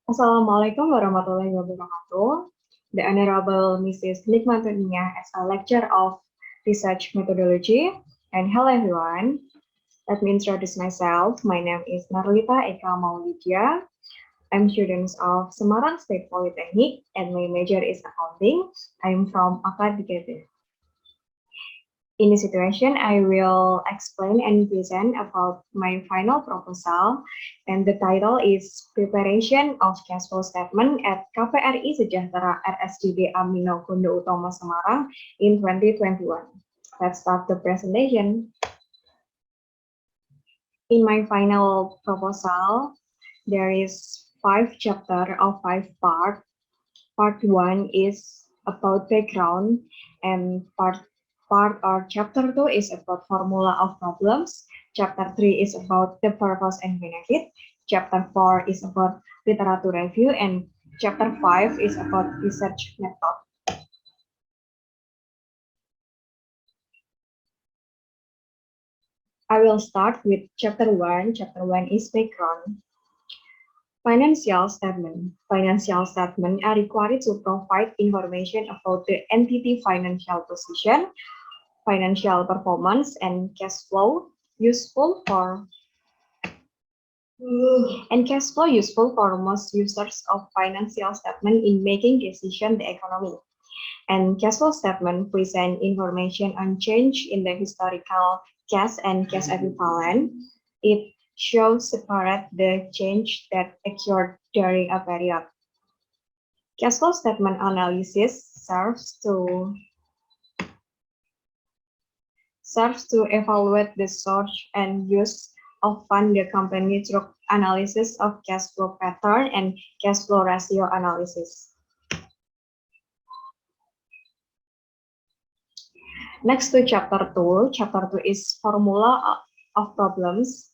Assalamualaikum warahmatullahi wabarakatuh. The Honorable Mrs. Nikmatunia as a lecturer of research methodology. And hello everyone. Let me introduce myself. My name is Narlita Eka Maulidya. I'm student of Semarang State Politeknik and my major is accounting. I'm from Akademik. In this situation, I will explain and present about my final proposal, and the title is Preparation of Cash Flow Statement at KPRI Sejahtera RSJD Amino Gondhoutomo Semarang in 2021. Let's start the presentation. In my final proposal, there is 5 chapters of 5 parts. Part 1 is about background, and part or chapter 2 is about formula of problems. Chapter 3 is about the purpose and benefit. Chapter 4 is about literature review, and chapter 5 is about research method. I will start with chapter 1. Chapter 1 is background. Financial statement. Financial statements are required to provide information about the entity financial position, financial performance, and cash flow useful for most users of financial statement in making decision the economy. And cash flow statement present information on change in the historical cash and cash equivalent. It shows separate the change that occurred during a period. Cash flow statement analysis serves to evaluate the source and use of fund the company through analysis of cash flow pattern and cash flow ratio analysis. Next to chapter 2. Chapter 2 is formula of problems.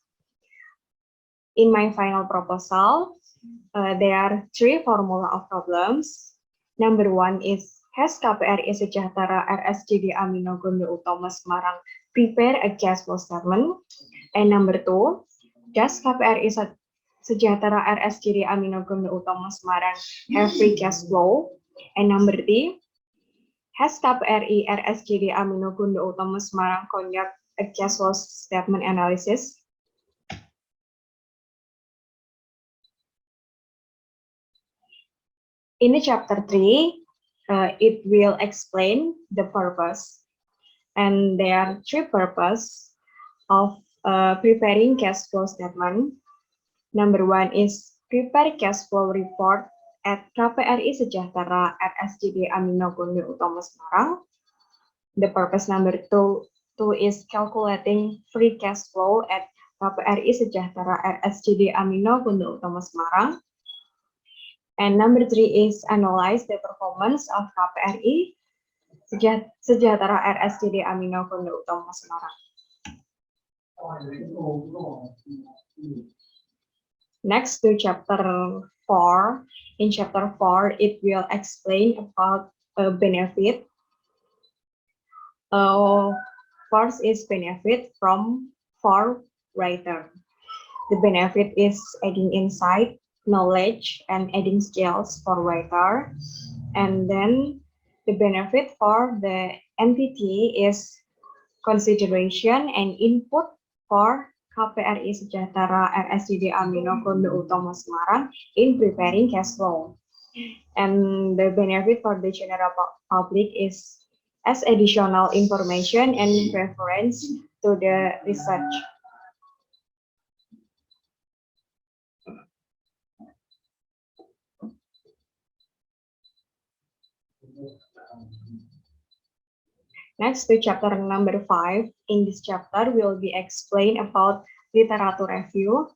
In my final proposal, there are 3 formula of problems. Number 1 is, has KPRI Sejahtera RSJD Amino Gondhoutomo Semarang prepare a cash flow statement? And number 2, does KPRI Sejahtera RSJD Amino Gondhoutomo Semarang have free cash flow? And number 3, has KPRI RSJD Amino Gondhoutomo Semarang conduct a cash flow statement analysis? In the chapter 3, it will explain the purpose. And there are 3 purposes of preparing cash flow statement. Number 1 is prepare cash flow report at KPRI Sejahtera RSJD Amino Gondhoutomo Semarang. The purpose number 2 is calculating free cash flow at KPRI Sejahtera RSJD Amino Gondhoutomo Semarang. And number 3 is analyze the performance of KPRI Sejahtera RSJD Amino Gondhoutomo Semarang. Next to chapter 4. In chapter 4, it will explain about benefit. First is benefit from for writer. The benefit is adding insight, knowledge, and adding skills for writer. And then the benefit for the entity is consideration and input for KPRI Sejahtera RSJD Amino Gondhoutomo Semarang in preparing cash flow. And the benefit for the general public is as additional information and reference to the research. Next to chapter number 5. In this chapter will be explained about literature review.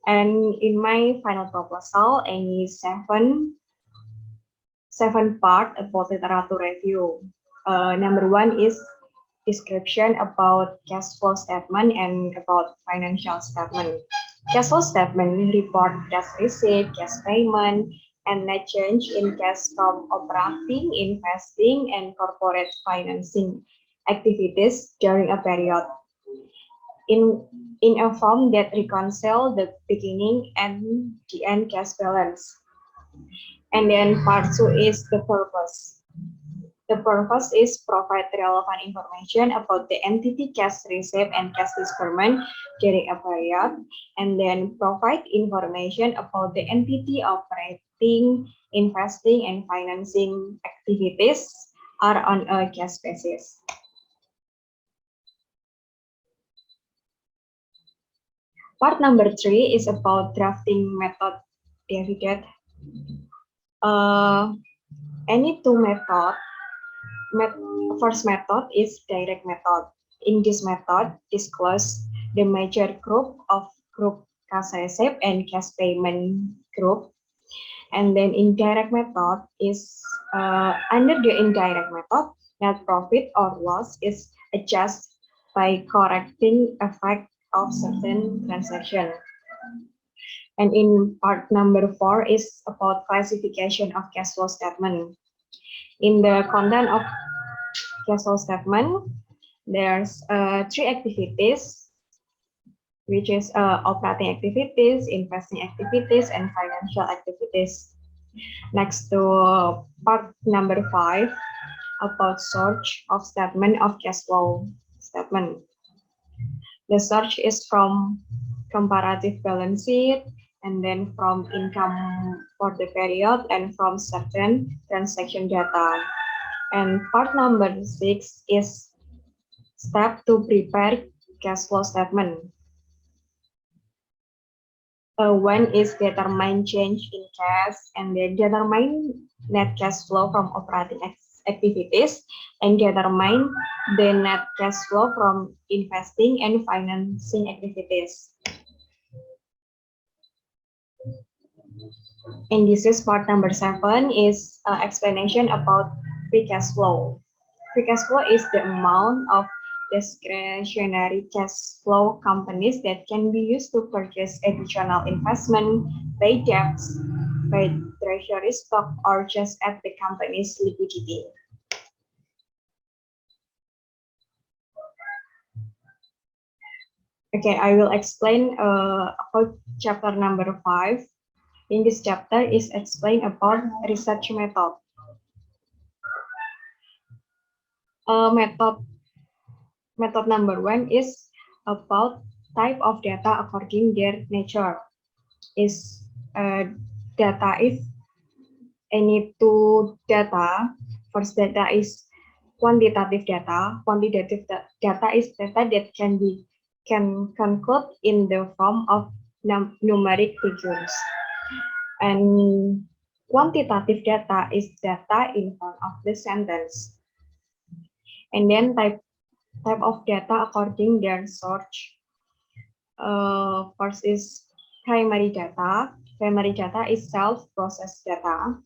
And in my final proposal, any seven part about literature review. Number 1 is description about cash flow statement and about financial statement. Cash flow statement report cash receipt, cash payment, and net change in cash from operating, investing, and corporate financing activities during a period in a form that reconcile the beginning and the end cash balance. And then part 2 is the purpose. The purpose is provide relevant information about the entity cash receipt and cash disbursement during a period, and then provide information about the entity operating, investing, and financing activities are on a cash basis. Part number 3 is about drafting method dividend. Any two method. First method is direct method. In this method, disclose the major group of group cash receipt and cash payment group. And then indirect method is under the indirect method, net profit or loss is adjusted by correcting effect of certain transaction. And in part number 4 is about classification of cash flow statement. In the content of cash flow statement, there's 3 activities, which is operating activities, investing activities, and financial activities. Next to part number 5, about source of statement of cash flow statement. The source is from comparative balance sheet, and then from income for the period, and from certain transaction data. And part number 6 is step to prepare cash flow statement. When is determine change in cash, and then determine net cash flow from operating activities, and determine the net cash flow from investing and financing activities. And this is part number 7 is explanation about free cash flow. Free cash flow is the amount of discretionary cash flow companies that can be used to purchase additional investment, pay debts, pay treasury stock, or just add the company's liquidity. Okay, I will explain about chapter number 5. In this chapter is explained about research method. Method number 1 is about type of data according their nature. Is data is any two data. First data is quantitative data. Quantitative data is data that can conclude in the form of numeric figures. And quantitative data is data in front of the sentence. And then type of data according their source. First is primary data. Primary data is self-processed data.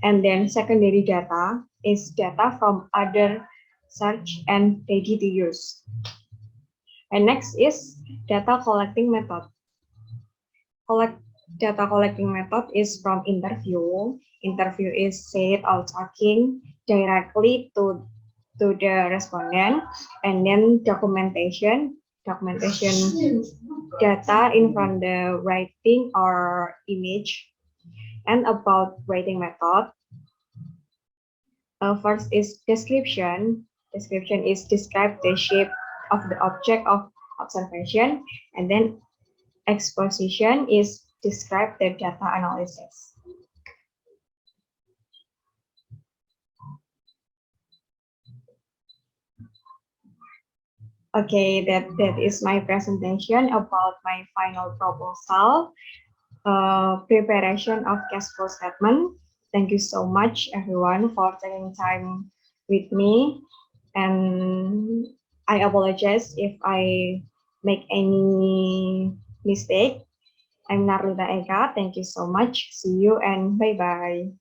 And then secondary data is data from other search and ready to use. And next is data collecting method. Data collecting method is from interview. Interview is said or talking directly to the respondent, and then documentation data in from the writing or image. And about writing method, first is description. Description is describe the shape of the object of observation, and then exposition is describe the data analysis. Okay, that is my presentation about my final proposal, preparation of cash flow statement. Thank you so much, everyone, for taking time with me. And I apologize if I make any mistake. I'm Narlita Eka. Thank you so much. See you and bye-bye.